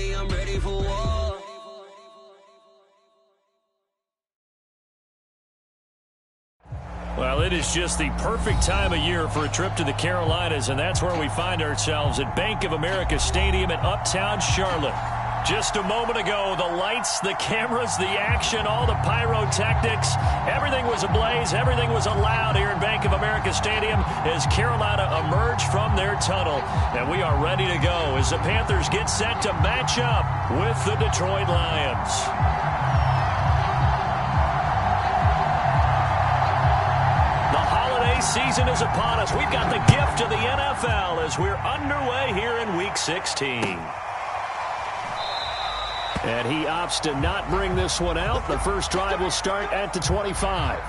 I'm ready for war. Well, it is just the perfect time of year for a trip to the Carolinas, and that's where we find ourselves at Bank of America Stadium in Uptown Charlotte. Just a moment ago, the lights, the cameras, the action, all the pyrotechnics, everything was ablaze, everything was allowed here in Bank of America Stadium as Carolina emerged from their tunnel. And we are ready to go as the Panthers get set to match up with the Detroit Lions. The holiday season is upon us. We've got the gift of the NFL as we're underway here in Week 16. And he opts to not bring this one out. The first drive will start at the 25.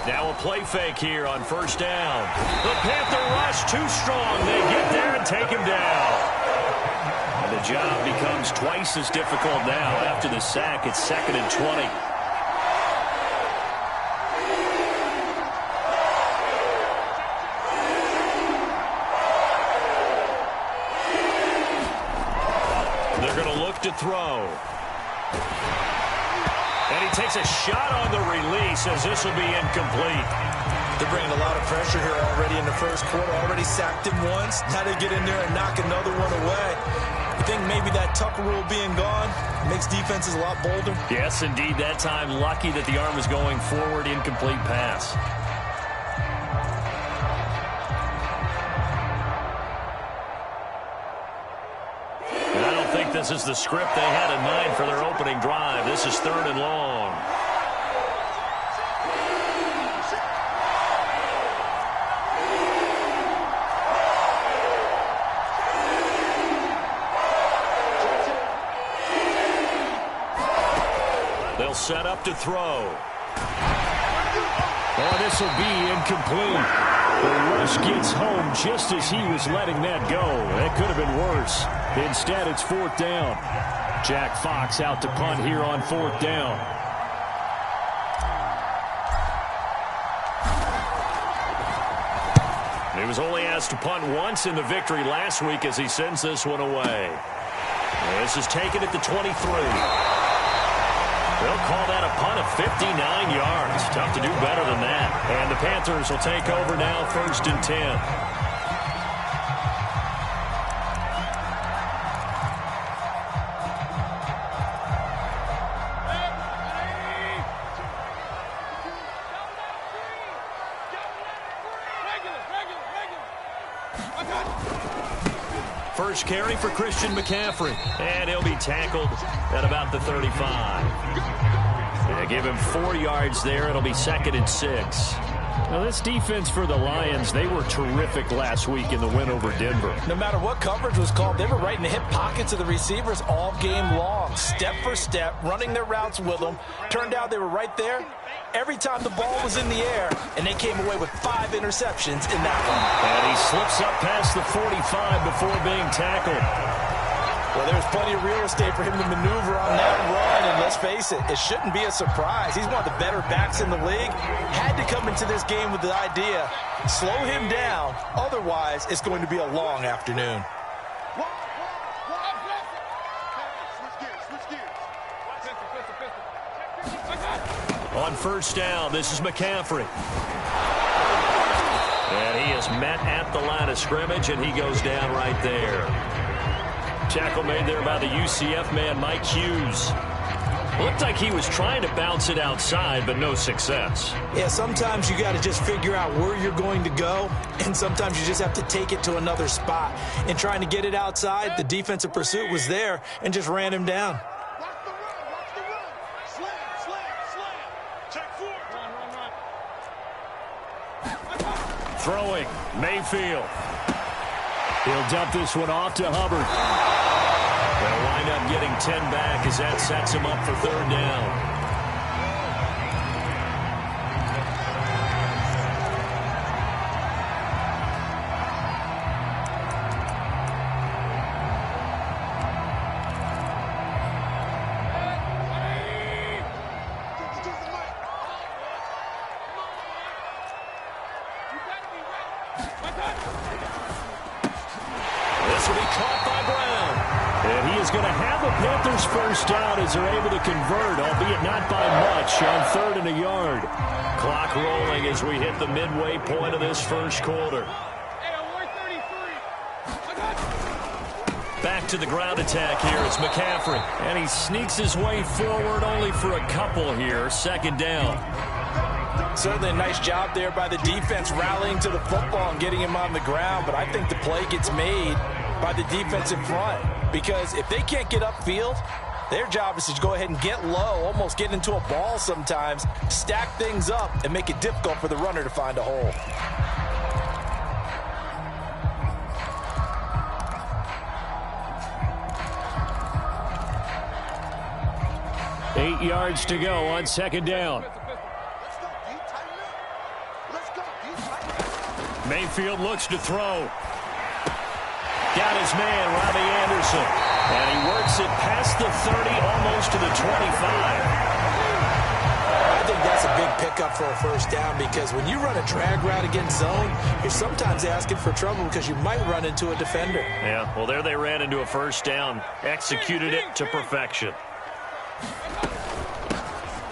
Now a play fake here on first down. The Panther rush too strong. They get there and take him down. And the job becomes twice as difficult now. After the sack, it's 2nd and 20. They're going to look to throw. And he takes a shot on the release as this will be incomplete. They're bringing a lot of pressure here already in the first quarter. Already sacked him once. Now they get in there and knock another one away. I think maybe that Tucker rule being gone makes defenses a lot bolder. Yes, indeed. That time lucky that the arm was going forward. Incomplete pass. This is the script they had in mind for their opening drive. This is 3rd and long. They'll set up to throw. Oh, this will be incomplete. The rush gets home just as he was letting that go. That could have been worse. Instead, it's 4th down. Jack Fox out to punt here on 4th down. He was only asked to punt once in the victory last week as he sends this one away. This is taken at the 23. They'll call that a punt of 59 yards. Tough to do better than that. And the Panthers will take over now, 1st and 10. First carry for Christian McCaffrey. And he'll be tackled at about the 35. They give him 4 yards there. It'll be 2nd and 6. Now, this defense for the Lions, they were terrific last week in the win over Denver. No matter what coverage was called, they were right in the hip pockets of the receivers all game long. Step for step, running their routes with them. Turned out they were right there every time the ball was in the air, and they came away with 5 interceptions in that one. And he slips up past the 45 before being tackled. Well, there's plenty of real estate for him to maneuver on that run, and let's face it, it shouldn't be a surprise. He's one of the better backs in the league. Had to come into this game with the idea, slow him down, otherwise it's going to be a long afternoon. On first down, this is McCaffrey. And he is met at the line of scrimmage, and he goes down right there. Tackle made there by the UCF man, Mike Hughes. Looked like he was trying to bounce it outside, but no success. Yeah, sometimes you got to just figure out where you're going to go, and sometimes you just have to take it to another spot. And trying to get it outside, the defensive pursuit was there and just ran him down. Watch the run, watch the run. Slam, slam, slam. Check 4. Throwing, Mayfield. He'll dump this one off to Hubbard. They'll wind up getting 10 back as that sets him up for third down. This will be caught by Brown. And he is going to have the Panthers first down as they're able to convert, albeit not by much, on 3rd and a yard. Clock rolling as we hit the midway point of this first quarter. Back to the ground attack here. It's McCaffrey. And he sneaks his way forward only for a couple here. 2nd down. Certainly a nice job there by the defense rallying to the football and getting him on the ground. But I think the play gets made by the defense in front. Because if they can't get upfield, their job is to go ahead and get low, almost get into a ball sometimes, stack things up, and make it difficult for the runner to find a hole. Eight yards to go on 2nd down. Mayfield looks to throw. Got his man, Robbie Anderson. And he works it past the 30, almost to the 25. I think that's a big pickup for a first down because when you run a drag route against zone, you're sometimes asking for trouble because you might run into a defender. Yeah, well, there they ran into a first down. Executed it to perfection.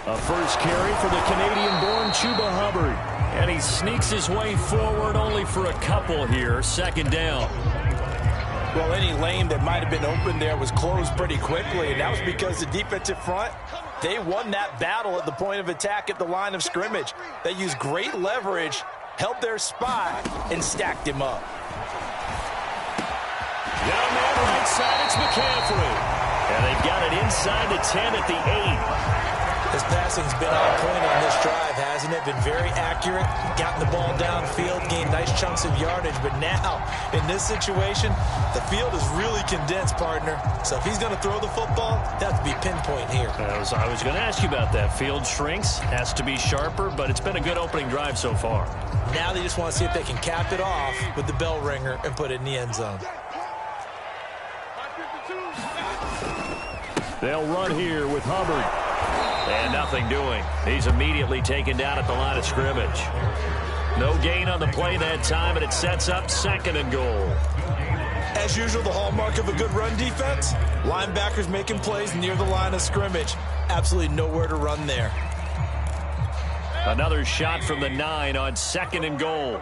A first carry for the Canadian-born Chuba Hubbard. And he sneaks his way forward only for a couple here. 2nd down. Well, any lane that might have been open there was closed pretty quickly, and that was because the defensive front, they won that battle at the point of attack at the line of scrimmage. They used great leverage, held their spot, and stacked him up. Down there right side, it's McCaffrey. And they've got it inside the 10 at the 8. This passing's been on point on this drive, hasn't it? Been very accurate, gotten the ball downfield, gained nice chunks of yardage. But now, in this situation, the field is really condensed, partner. So if he's going to throw the football, that has to be pinpoint here. I was going to ask you about that. Field shrinks, has to be sharper, but it's been a good opening drive so far. Now they just want to see if they can cap it off with the bell ringer and put it in the end zone. They'll run here with Hubbard. And nothing doing. He's immediately taken down at the line of scrimmage. No gain on the play that time, and it sets up 2nd and goal. As usual, the hallmark of a good run defense, linebackers making plays near the line of scrimmage. Absolutely nowhere to run there. Another shot from the 9 on 2nd and goal.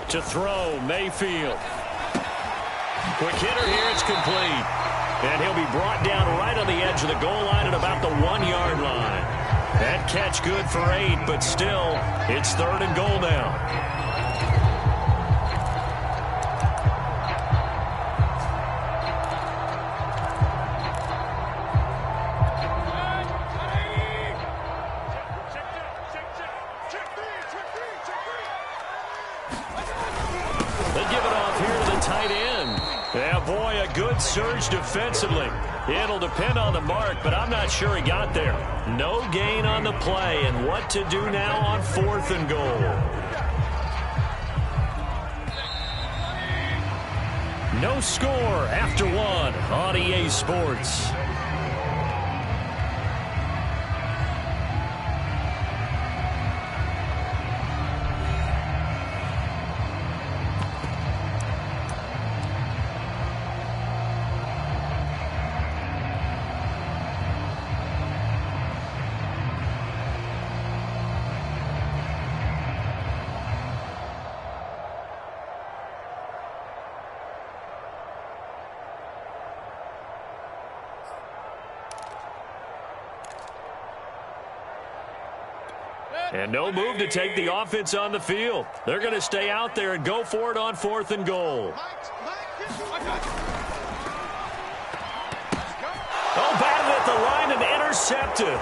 To throw, Mayfield. Quick hitter here, it's complete. And he'll be brought down right on the edge of the goal line at about the 1-yard line. That catch good for 8, but still, it's 3rd and goal now. Good surge defensively. It'll depend on the mark, but I'm not sure he got there. No gain on the play, and what to do now on 4th and goal. No score after 1 on EA Sports. And no move to take the offense on the field. They're going to stay out there and go for it on 4th and goal. Oh, batted at the line and intercepted.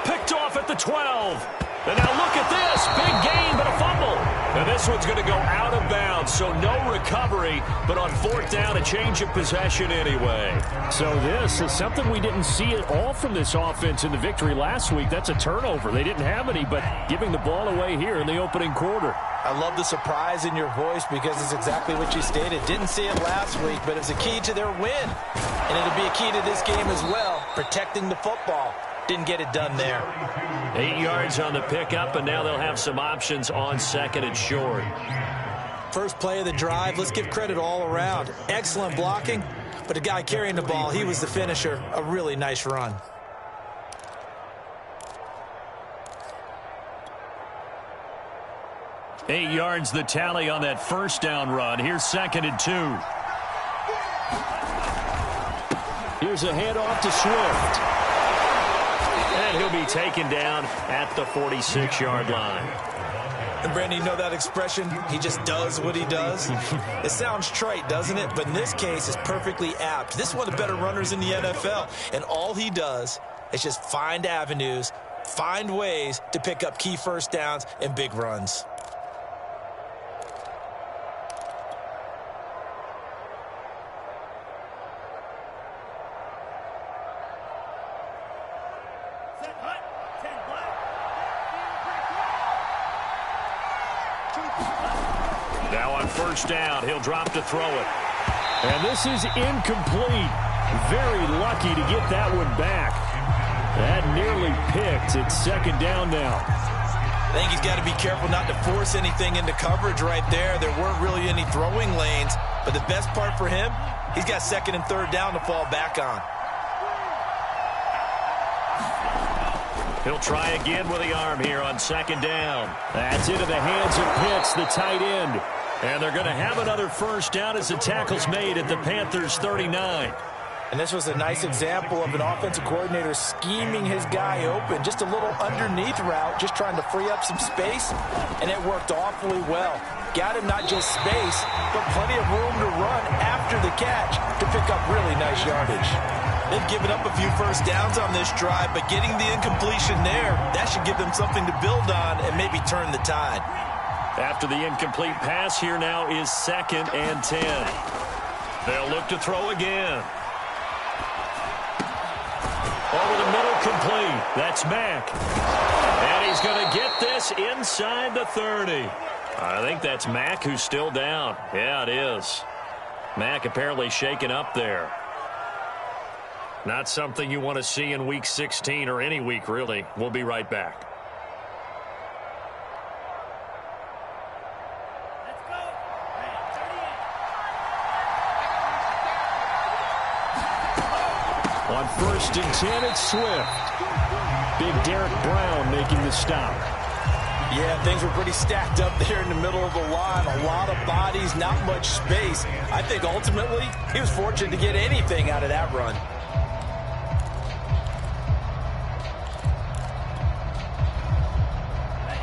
Picked off at the 12. And now look at this. Big gain, but a fumble. And this one's going to go out of bounds, so no recovery, but on 4th down, a change of possession anyway. So this is something we didn't see at all from this offense in the victory last week. That's a turnover. They didn't have any, but giving the ball away here in the opening quarter. I love the surprise in your voice because it's exactly what you stated. Didn't see it last week, but it's a key to their win. And it'll be a key to this game as well, protecting the football. Didn't get it done there. 8 yards on the pickup, and now they'll have some options on 2nd and short. First play of the drive, let's give credit all around. Excellent blocking, but the guy carrying the ball, he was the finisher. A really nice run. Eight yards the tally on that first down run. Here's 2nd and 2. Here's a handoff to Swift. And he'll be taken down at the 46-yard line. And Brandon, you know that expression? He just does what he does. It sounds trite, doesn't it? But in this case, it's perfectly apt. This is one of the better runners in the NFL. And all he does is just find avenues, find ways to pick up key first downs and big runs. Now on first down, he'll drop to throw it. And this is incomplete. Very lucky to get that one back. That nearly picked. It's 2nd down now. I think he's got to be careful not to force anything into coverage right there. There weren't really any throwing lanes. But the best part for him, he's got 2nd and 3rd down to fall back on. He'll try again with the arm here on 2nd down. That's into the hands of Pitts, the tight end. And they're going to have another first down as the tackle's made at the Panthers' 39. And this was a nice example of an offensive coordinator scheming his guy open. Just a little underneath route, just trying to free up some space. And it worked awfully well. Got him not just space, but plenty of room to run after the catch to pick up really nice yardage. They've given up a few first downs on this drive, but getting the incompletion there, that should give them something to build on and maybe turn the tide. After the incomplete pass, here now is 2nd and 10. They'll look to throw again. Over the middle, complete. That's Mack. And he's going to get this inside the 30. I think that's Mack who's still down. Yeah, it is. Mack apparently shaken up there. Not something you want to see in Week 16 or any week, really. We'll be right back. On 1st and 10, it's Swift. Big Derek Brown making the stop. Yeah, things were pretty stacked up there in the middle of the line. A lot of bodies, not much space. I think ultimately he was fortunate to get anything out of that run.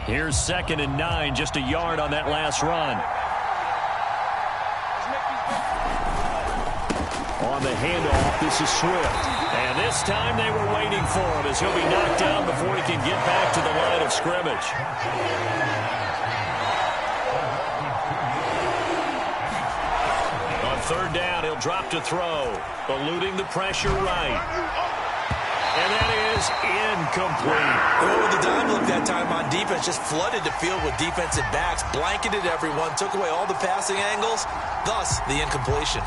Here's 2nd and 9, just a yard on that last run. On the handoff, this is Swift. And this time they were waiting for him as he'll be knocked down before he can get back to the line of scrimmage. On 3rd down, he'll drop to throw, eluding the pressure right. And that is incomplete. Oh, the dime look that time on defense just flooded the field with defensive backs, blanketed everyone, took away all the passing angles, thus the incompletion.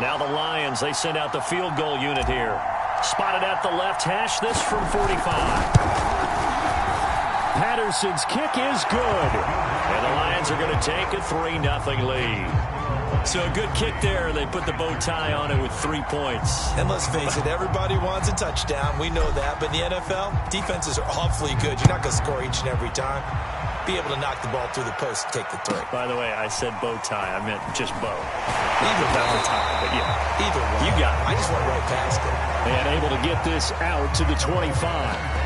Now the Lions, they send out the field goal unit here. Spotted at the left hash, this from 45. Patterson's kick is good. And the Lions are going to take a 3-0 lead. So a good kick there. They put the bow tie on it with 3 points. And let's face it, everybody wants a touchdown. We know that. But in the NFL, defenses are awfully good. You're not going to score each and every time. Be able to knock the ball through the post and take the 3. By the way, I said bow tie. I meant just bow. Either Not the tie, but yeah. Either one. You got it. I just went right past it. And able to get this out to the 25.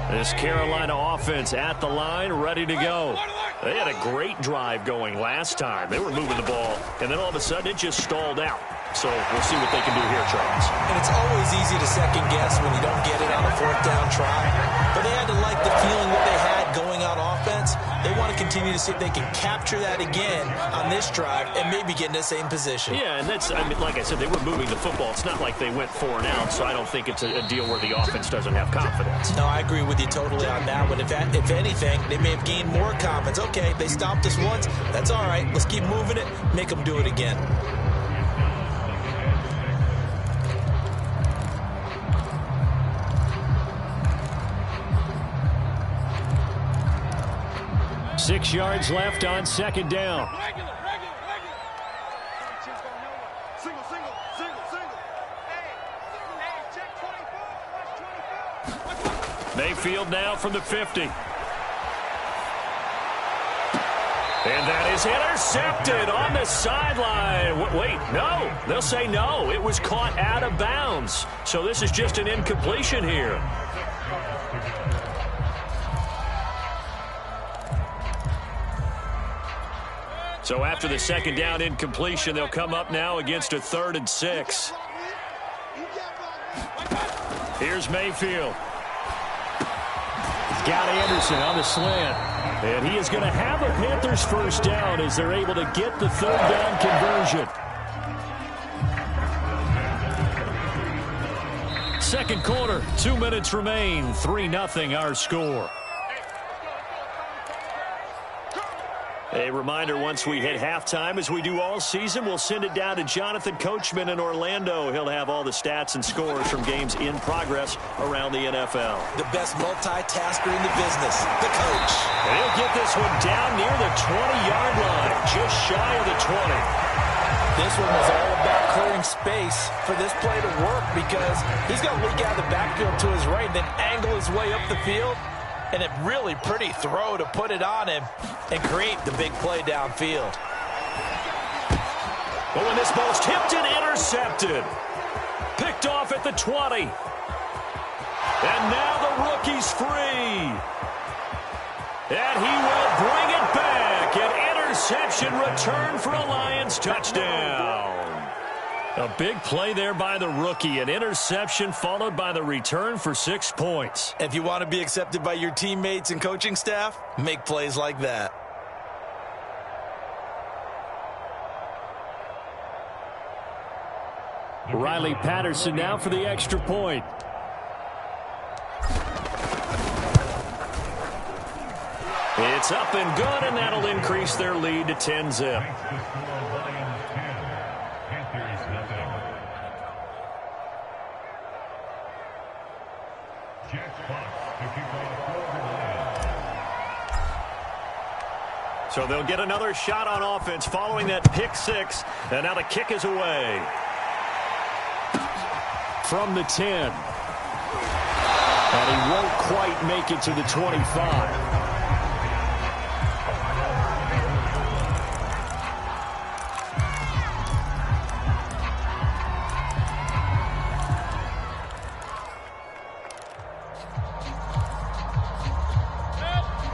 This Carolina offense at the line, ready to go. They had a great drive going last time. They were moving the ball, and then all of a sudden it just stalled out. So we'll see what they can do here, Charles. And it's always easy to second guess when you don't get it on a fourth down try. But they had to like the feeling what they had going on offense. They want to continue to see if they can capture that again on this drive and maybe get in the same position. Yeah, and that's, I mean, like I said, they were moving the football. It's not like they went 4 and out, so I don't think it's a deal where the offense doesn't have confidence. No, I agree with you totally on that one. If anything, they may have gained more confidence. Okay, they stopped us once. That's all right. Let's keep moving it. Make them do it again. Six yards left on second down. Mayfield now from the 50. And that is intercepted on the sideline. Wait, no. They'll say no. It was caught out of bounds. So this is just an incompletion here. So after the second down incompletion, they'll come up now against a 3rd and 6. Here's Mayfield. He's got Anderson on the slant. And he is going to have a Panthers first down as they're able to get the 3rd down conversion. Second quarter, 2 minutes remain. 3-0 our score. A reminder, once we hit halftime, as we do all season, we'll send it down to Jonathan Coachman in Orlando. He'll have all the stats and scores from games in progress around the NFL. The best multitasker in the business, the coach. And he'll get this one down near the 20-yard line, just shy of the 20. This one was all about clearing space for this play to work because he's going to leak out of the backfield to his right, then angle his way up the field. And a really pretty throw to put it on him and create the big play downfield. But when this ball's tipped and intercepted, picked off at the 20. And now the rookie's free. And he will bring it back. An interception return for a Lions touchdown. A big play there by the rookie. An interception followed by the return for 6 points. If you want to be accepted by your teammates and coaching staff, make plays like that. Riley Patterson now for the extra point. It's up and good, and that'll increase their lead to 10-zip. So they'll get another shot on offense following that pick 6. And now the kick is away. From the 10. And he won't quite make it to the 25.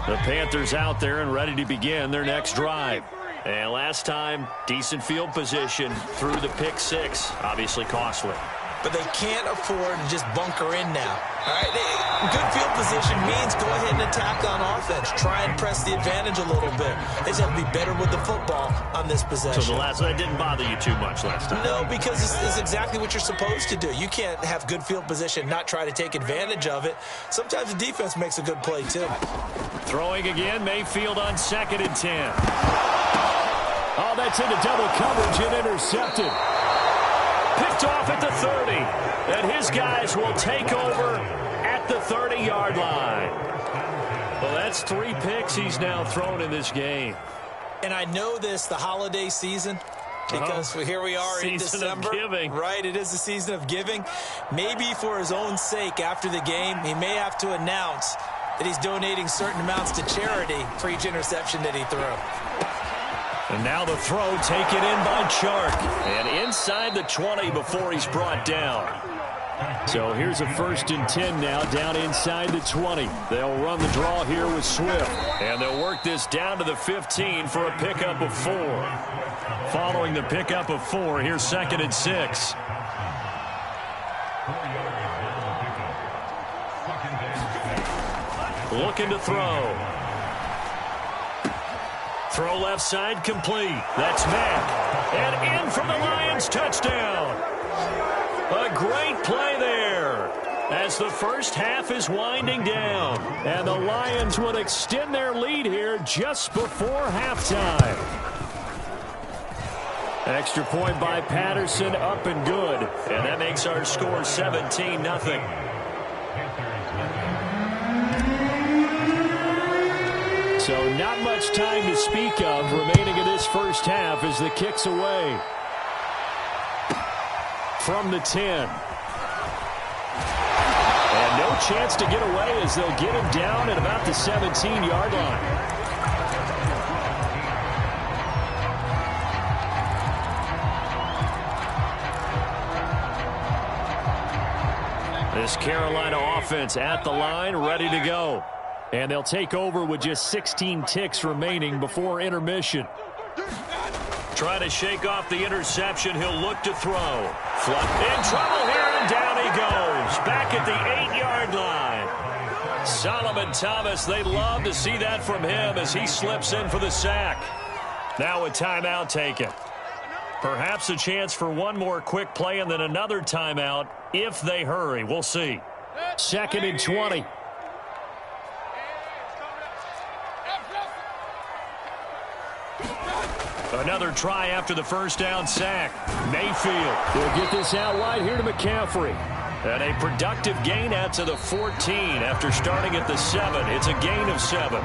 The Panthers out there and ready to begin their next drive. And last time, decent field position through the pick 6. Obviously costly. But they can't afford to just bunker in now. All right, good field position means go ahead and attack on offense. Try and press the advantage a little bit. They just have to be better with the football on this possession. So that didn't bother you too much last time? No, because it's exactly what you're supposed to do. You can't have good field position, not try to take advantage of it. Sometimes the defense makes a good play, too. Throwing again, Mayfield on 2nd and 10. Oh, that's into double coverage and intercepted. Picked off at the 30. And his guys will take over at the 30-yard line. So that's 3 picks he's now thrown in this game. And I know this, the holiday season, because here we are in December. Season of giving. Right, it is the season of giving. Maybe for his own sake after the game, he may have to announce that he's donating certain amounts to charity for each interception that he threw. And now the throw taken in by Chark. And inside the 20 before he's brought down. So here's a 1st and 10 now, down inside the 20. They'll run the draw here with Swift. And they'll work this down to the 15 for a pickup of 4. Following the pickup of 4, here's 2nd and 6. Looking to throw. Throw left side complete. That's Mack. And in for the Lions touchdown. A great play there as the first half is winding down. And the Lions would extend their lead here just before halftime. Extra point by Patterson, up and good. And that makes our score 17-0. So not much time to speak of remaining in this first half as the kick's away. From the 10. And no chance to get away as they'll get him down at about the 17-yard line. This Carolina offense at the line, ready to go. And they'll take over with just 16 ticks remaining before intermission. Trying to shake off the interception. He'll look to throw. In trouble here, and down he goes. Back at the 8-yard line. Solomon Thomas, they love to see that from him as he slips in for the sack. Now a timeout taken. Perhaps a chance for one more quick play and then another timeout if they hurry. We'll see. 2nd and 20. Another try after the first down sack. Mayfield will get this out wide here to McCaffrey. And a productive gain out to the 14 after starting at the 7. It's a gain of 7.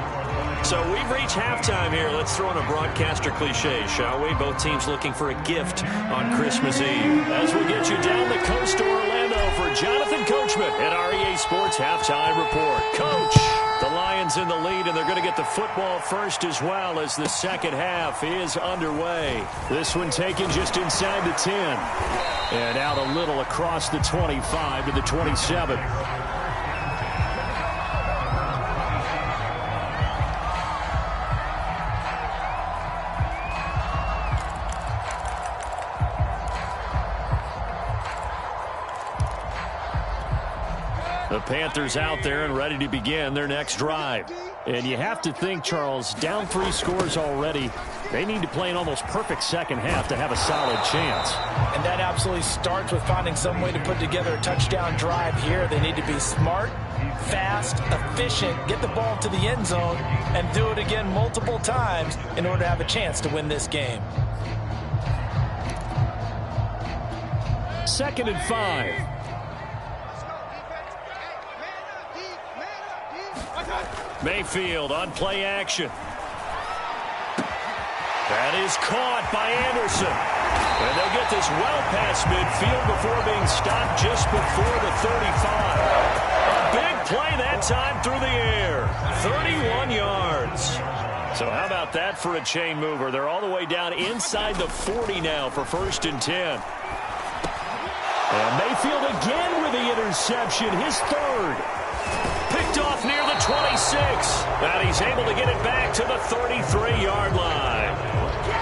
So we've reached halftime here. Let's throw in a broadcaster cliche, shall we? Both teams looking for a gift on Christmas Eve. As we get you down the coast to Orlando for Jonathan Coachman at our EA Sports Halftime Report. Coach, the Lions in the lead, and they're going to get the football first as well as the second half is underway. This one taken just inside the 10. And out a little across the 25 to the 27. The Panthers out there and ready to begin their next drive. And you have to think, Charles, down 3 scores already. They need to play an almost perfect second half to have a solid chance. And that absolutely starts with finding some way to put together a touchdown drive here. They need to be smart, fast, efficient, get the ball to the end zone, and do it again multiple times in order to have a chance to win this game. 2nd and 5. Mayfield on play action. That is caught by Anderson. And they'll get this well past midfield before being stopped just before the 35. A big play that time through the air. 31 yards. So how about that for a chain mover? They're all the way down inside the 40 now for 1st and 10. And Mayfield again with the interception, his 3rd. Picked off near the 26. And he's able to get it back to the 33-yard line.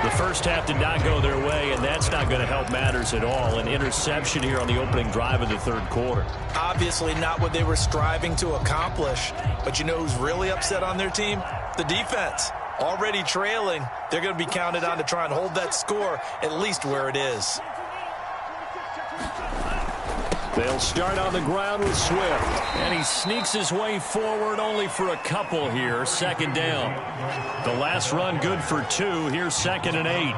The first half did not go their way, and that's not going to help matters at all. An interception here on the opening drive of the 3rd quarter. Obviously not what they were striving to accomplish. But you know who's really upset on their team? The defense. Already trailing. They're going to be counted on to try and hold that score at least where it is. They'll start on the ground with Swift. And he sneaks his way forward only for a couple here. 2nd down. The last run good for 2. Here's 2nd and 8.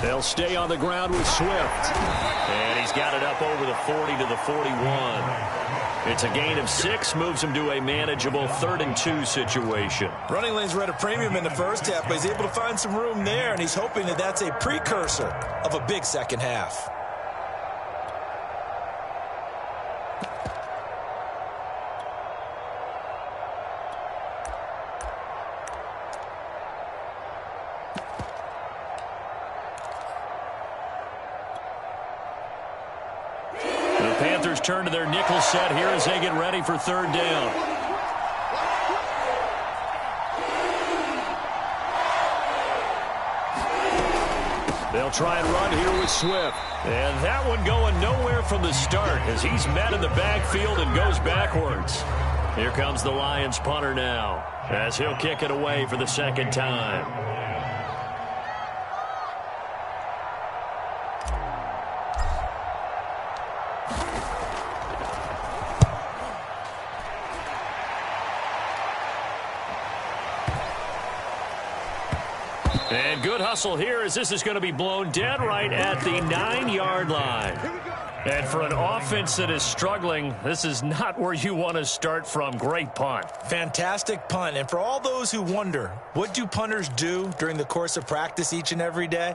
They'll stay on the ground with Swift. And he's got it up over the 40 to the 41. It's a gain of 6, moves him to a manageable 3rd and 2 situation. Running lanes were at a premium in the first half, but he's able to find some room there, and he's hoping that that's a precursor of a big second half. Panthers turn to their nickel set here as they get ready for 3rd down. They'll try and run here with Swift. And that one going nowhere from the start as he's met in the backfield and goes backwards. Here comes the Lions punter now as he'll kick it away for the 2nd time. And good hustle here as this is going to be blown dead right at the 9-yard line. And for an offense that is struggling, this is not where you want to start from. Great punt. Fantastic punt. And for all those who wonder, what do punters do during the course of practice each and every day?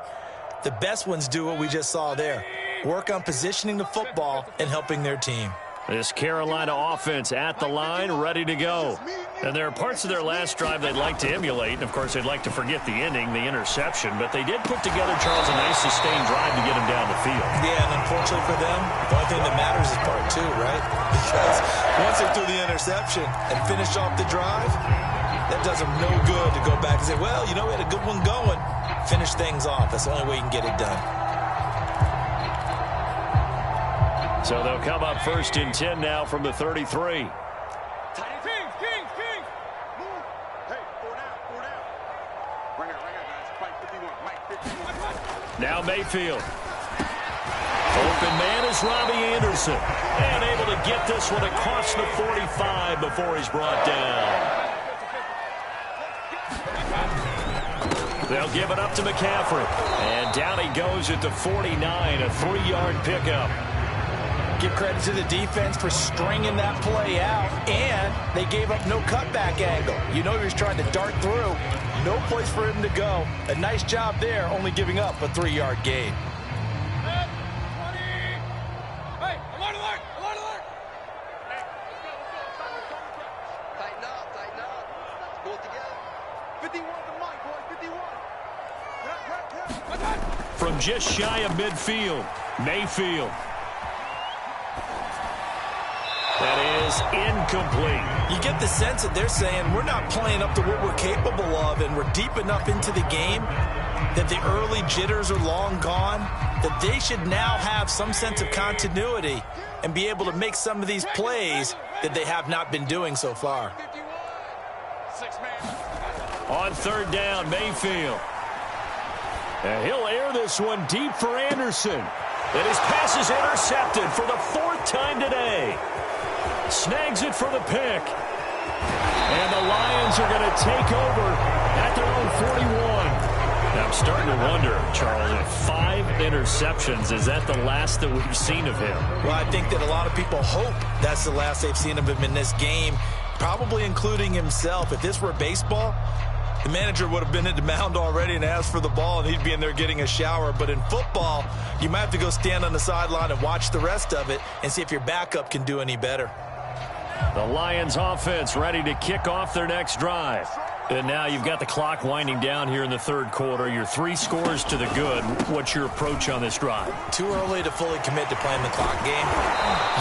The best ones do what we just saw there. Work on positioning the football and helping their team. This Carolina offense at the line, ready to go. And there are parts of their last drive they'd like to emulate. And, of course, they'd like to forget the ending, the interception. But they did put together, Charles, a nice sustained drive to get them down the field. Yeah, and unfortunately for them, the only thing that matters is part 2, right? Because once they threw the interception and finished off the drive, that does them no good to go back and say, well, you know, we had a good one going. Finish things off. That's the only way you can get it done. So they'll come up 1st and 10 now from the 33. Now Mayfield. Open man is Robbie Anderson. And able to get this one across the 45 before he's brought down. They'll give it up to McCaffrey. And down he goes at the 49, a 3-yard pickup. Give credit to the defense for stringing that play out, and they gave up no cutback angle. You know he was trying to dart through. No place for him to go. A nice job there, only giving up a 3-yard gain. Hey, alert, alert, alert, alert. Hey, let's go. Tighten up. Let's go together. 51 to Mike, boys, 51. From just shy of midfield, Mayfield. That is incomplete. You get the sense that they're saying we're not playing up to what we're capable of, and we're deep enough into the game that the early jitters are long gone, that they should now have some sense of continuity and be able to make some of these plays that they have not been doing so far. On 3rd down, Mayfield. And he'll air this one deep for Anderson. And his pass is intercepted for the 4th time today. Snags it for the pick. And the Lions are going to take over at their own 41. Now I'm starting to wonder, Charles, 5 interceptions. Is that the last that we've seen of him? Well, I think that a lot of people hope that's the last they've seen of him in this game, probably including himself. If this were baseball, the manager would have been at the mound already and asked for the ball, and he'd be in there getting a shower. But in football, you might have to go stand on the sideline and watch the rest of it and see if your backup can do any better. The Lions offense ready to kick off their next drive. And now you've got the clock winding down here in the 3rd quarter. You're 3 scores to the good. What's your approach on this drive? Too early to fully commit to playing the clock game.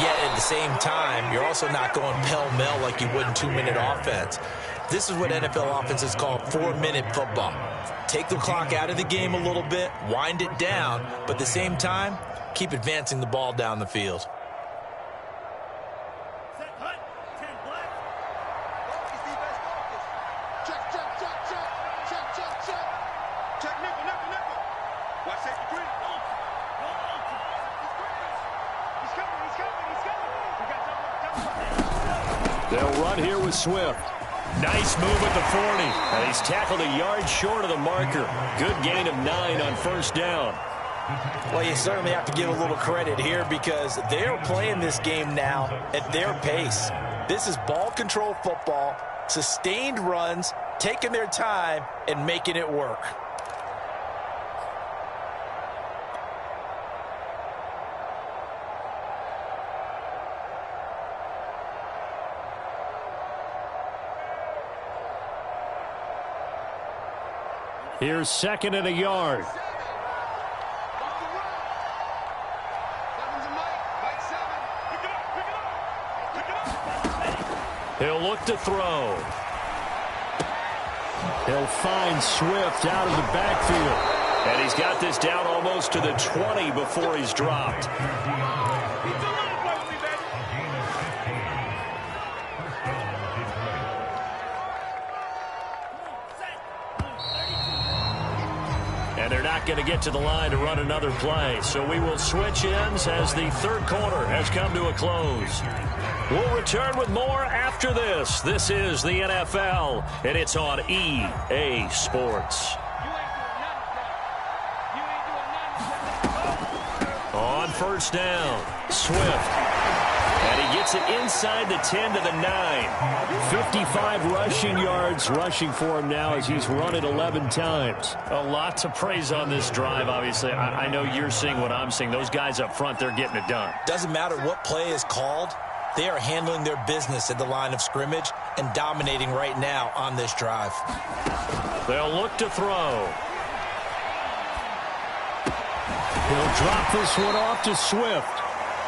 Yet at the same time, you're also not going pell-mell like you would in 2-minute offense. This is what NFL offenses call 4-minute football. Take the clock out of the game a little bit, wind it down, but at the same time, keep advancing the ball down the field. They'll run here with Swift. Nice move at the 40. And he's tackled a yard short of the marker. Good gain of 9 on first down. Well, you certainly have to give a little credit here because they're playing this game now at their pace. This is ball control football, sustained runs, taking their time and making it work. Here's second and a yard. He'll look to throw. He'll find Swift out of the backfield. And he's got this down almost to the 20 before he's dropped. And they're not going to get to the line to run another play. So we will switch ends as the third quarter has come to a close. We'll return with more after this. This is the NFL, and it's on EA Sports. On first down, Swift. And he gets it inside the 10 to the 9. 55 rushing yards rushing for him now as he's run it 11 times. A lot to praise on this drive, obviously. I know you're seeing what I'm seeing. Those guys up front, they're getting it done. Doesn't matter what play is called. They are handling their business at the line of scrimmage and dominating right now on this drive. They'll look to throw. He'll drop this one off to Swift.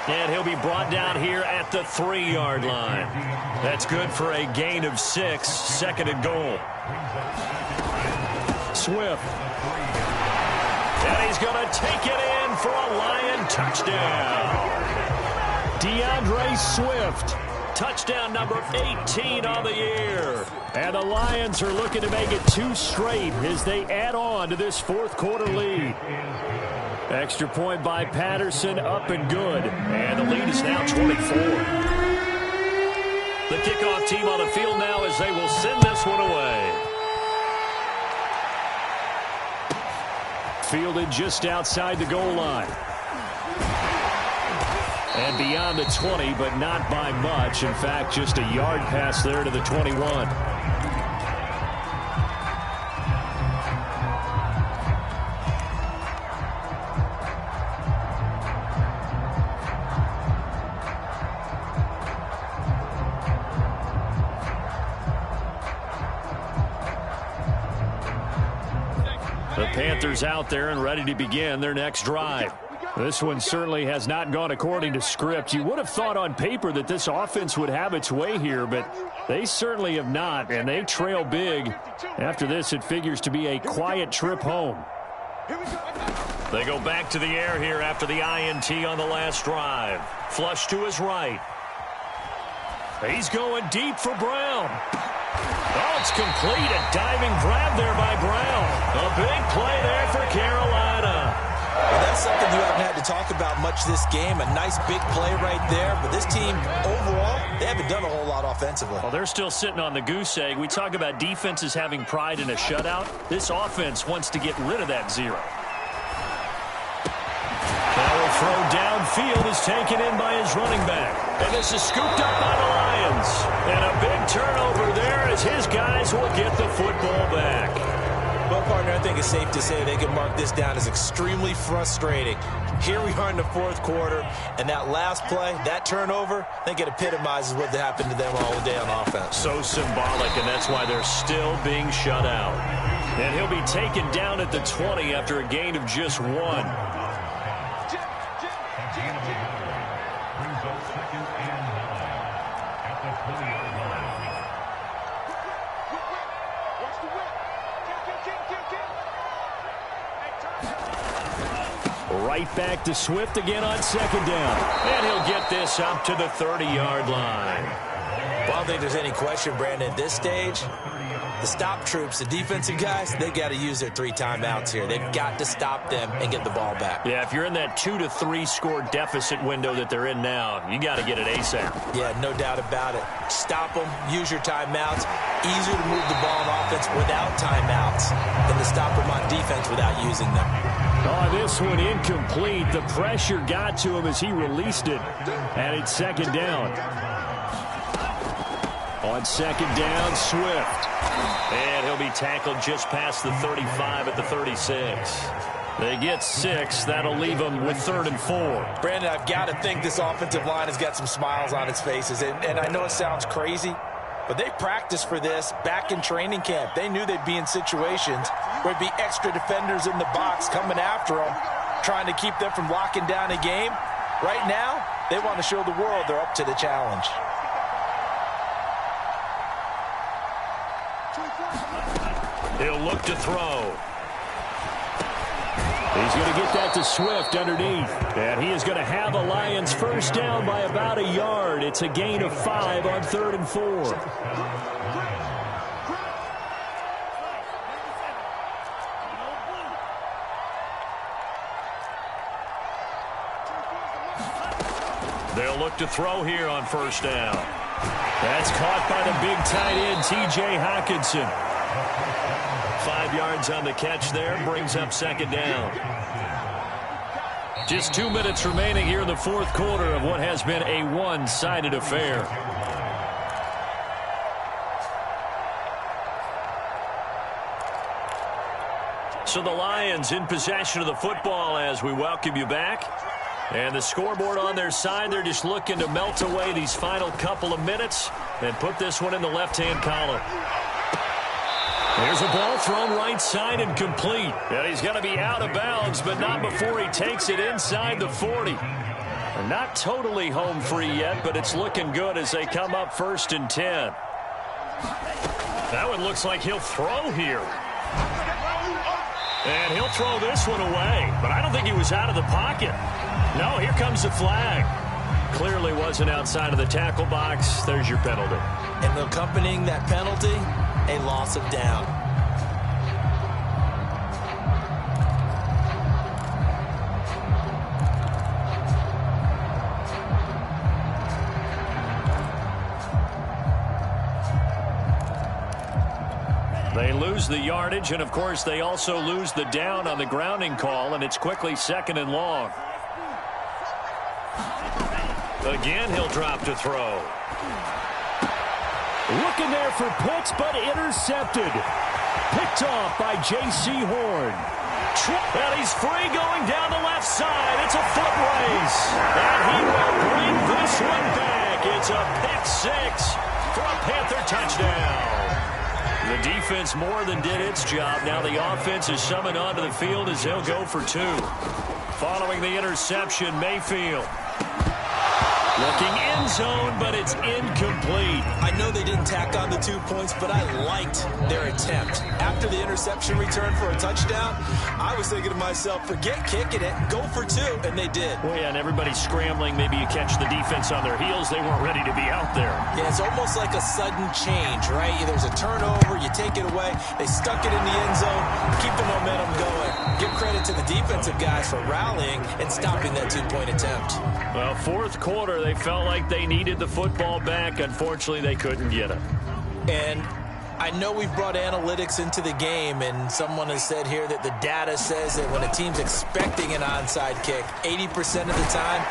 And he'll be brought down here at the 3-yard line. That's good for a gain of 6, second and goal. Swift. And he's going to take it in for a Lion touchdown. DeAndre Swift, touchdown number 18 on the year. And the Lions are looking to make it 2 straight as they add on to this fourth quarter lead. Extra point by Patterson, up and good. And the lead is now 24. The kickoff team on the field now as they will send this one away. Fielded just outside the goal line. And beyond the 20, but not by much. In fact, just a yard pass there to the 21. The Panthers out there and ready to begin their next drive. This one certainly has not gone according to script. You would have thought on paper that this offense would have its way here, but they certainly have not, and they trail big. After this, it figures to be a quiet trip home. They go back to the air here after the INT on the last drive. Flush to his right. He's going deep for Brown. Oh, it's complete. A diving grab there by Brown. A big play there for Carolina. Well, that's something you haven't had to talk about much this game. A nice big play right there. But this team, overall, they haven't done a whole lot offensively. Well, they're still sitting on the goose egg. We talk about defenses having pride in a shutout. This offense wants to get rid of that 0. Now a throw downfield is taken in by his running back. And this is scooped up by the Lions. And a big turnover there as his guys will get the football back. Well, partner, I think it's safe to say they can mark this down as extremely frustrating. Here we are in the fourth quarter, and that last play, that turnover, I think it epitomizes what happened to them all day on offense. So symbolic, and that's why they're still being shut out. And he'll be taken down at the 20 after a gain of just 1. Right back to Swift again on second down. And he'll get this up to the 30-yard line. Well, I don't think there's any question, Brandon, at this stage, The stop troops, the defensive guys, they got to use their 3 timeouts here. They've got to stop them and get the ball back. Yeah, if you're in that 2 to 3 score deficit window that they're in now, you got to get it ASAP. Yeah, no doubt about it. Stop them, use your timeouts. Easier to move the ball on offense without timeouts than to stop them on defense without using them. Oh, this one incomplete. The pressure got to him as he released it, and it's second down. On second down, Swift. And he'll be tackled just past the 35 at the 36. They get 6. That'll leave them with 3rd and 4. Brandon, I've got to think this offensive line has got some smiles on its faces. And I know it sounds crazy, but they practiced for this back in training camp. They knew they'd be in situations where there'd be extra defenders in the box coming after them, trying to keep them from locking down a game. Right now, they want to show the world they're up to the challenge. He'll look to throw. He's going to get that to Swift underneath. And he is going to have a Lions first down by about a yard. It's a gain of 5 on 3rd and 4. They'll look to throw here on first down. That's caught by the big tight end, T.J. Hockenson. 5 yards on the catch there, brings up second down. Just 2 minutes remaining here in the 4th quarter of what has been a one-sided affair. So the Lions in possession of the football as we welcome you back. And the scoreboard on their side, they're just looking to melt away these final couple of minutes and put this one in the left-hand column. There's a ball thrown right side and complete. And he's going to be out of bounds, but not before he takes it inside the 40. And not totally home free yet, but it's looking good as they come up 1st and 10. That one looks like he'll throw here. And he'll throw this one away, but I don't think he was out of the pocket. No, here comes the flag. Clearly wasn't outside of the tackle box. There's your penalty. And accompanying that penalty, a loss of down. They lose the yardage, and of course they also lose the down on the grounding call, and it's quickly 2nd and long. Again, he'll drop to throw. Looking there for Pitts, but intercepted. Picked off by J.C. Horn. And he's free going down the left side. It's a foot race. And he will bring this one back. It's a pick 6 for a Panther touchdown. The defense more than did its job. Now the offense is summoned onto the field as they'll go for 2. Following the interception, Mayfield. Looking end zone, but it's incomplete. I know they didn't tack on the 2 points, but I liked their attempt. After the interception return for a touchdown, I was thinking to myself, forget kicking it, go for 2, and they did. Well, yeah, and everybody's scrambling. Maybe you catch the defense on their heels. They weren't ready to be out there. Yeah, it's almost like a sudden change, right? There's a turnover, you take it away, they stuck it in the end zone, keep the momentum going. Give credit to the defensive guys for rallying and stopping that 2-point attempt. Well, 4th quarter, they felt like they needed the football back. Unfortunately, they couldn't get it. And I know we've brought analytics into the game, and someone has said here that the data says that when a team's expecting an onside kick, 80% of the time,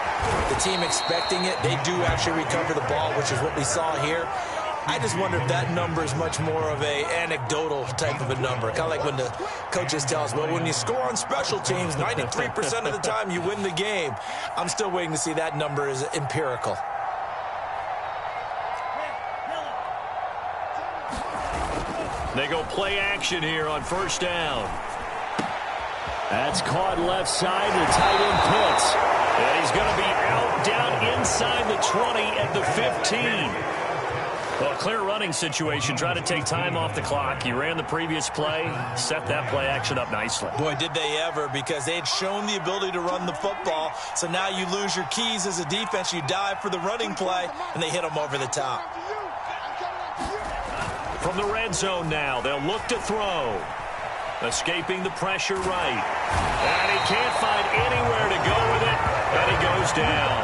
the team expecting it, they do actually recover the ball, which is what we saw here. I just wonder if that number is much more of a anecdotal type of a number. Kind of like when the coaches tell us, well, when you score on special teams, 93% of the time you win the game. I'm still waiting to see that number is empirical. They go play action here on first down. That's caught left side to tight end Pitts. And he's going to be out down inside the 20 at the 15. Well, clear running situation. Try to take time off the clock. He ran the previous play, set that play action up nicely. Boy, did they ever, because they had shown the ability to run the football. So now you lose your keys as a defense. You dive for the running play, and they hit them over the top. From the red zone now, they'll look to throw. Escaping the pressure right. And he can't find anywhere to go with it, and he goes down.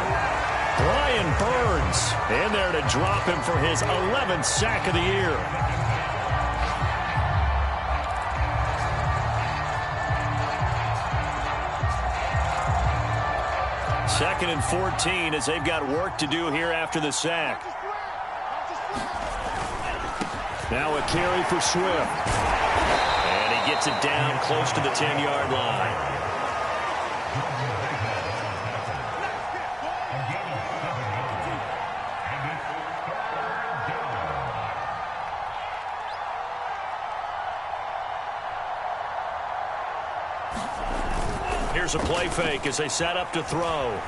Brian Burns in there to drop him for his 11th sack of the year. Second and 14 as they've got work to do here after the sack. Now a carry for Swift. And he gets it down close to the 10-yard line. Here's a play fake as they set up to throw.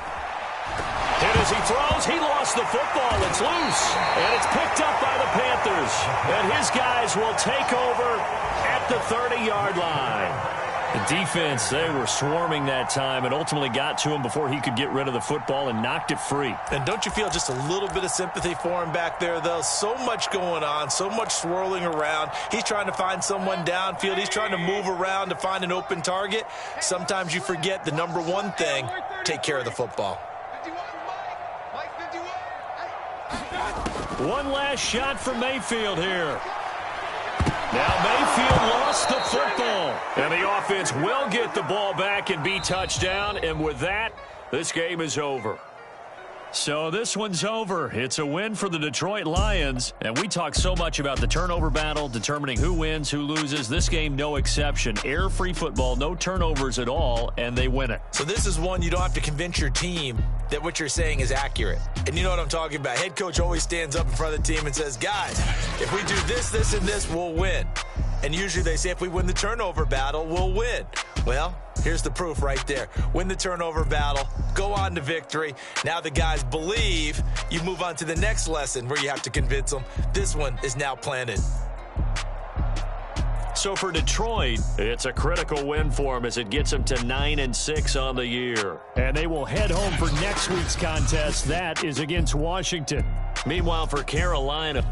And as he throws, he lost the football. It's loose, and it's picked up by the Panthers. And his guys will take over at the 30-yard line. The defense, they were swarming that time and ultimately got to him before he could get rid of the football and knocked it free. And don't you feel just a little bit of sympathy for him back there, though? So much going on, so much swirling around. He's trying to find someone downfield. He's trying to move around to find an open target. Sometimes you forget the number one thing, take care of the football. One last shot for Mayfield here. Now Mayfield lost the football. And the offense will get the ball back and be touchdown. And with that, this game is over. So this one's over. It's a win for the Detroit Lions. And we talk so much about the turnover battle, determining who wins, who loses. This game, no exception. Air-free football, no turnovers at all, and they win it. So this is one you don't have to convince your team that what you're saying is accurate. And you know what I'm talking about. Head coach always stands up in front of the team and says, guys, if we do this, this, and this, we'll win. And usually they say if we win the turnover battle, we'll win. Well, here's the proof right there. Win the turnover battle, go on to victory. Now the guys believe. You move on to the next lesson where you have to convince them. This one is now planted. So for Detroit, it's a critical win for them as it gets them to 9-6 on the year. And they will head home for next week's contest. That is against Washington. Meanwhile, for Carolina,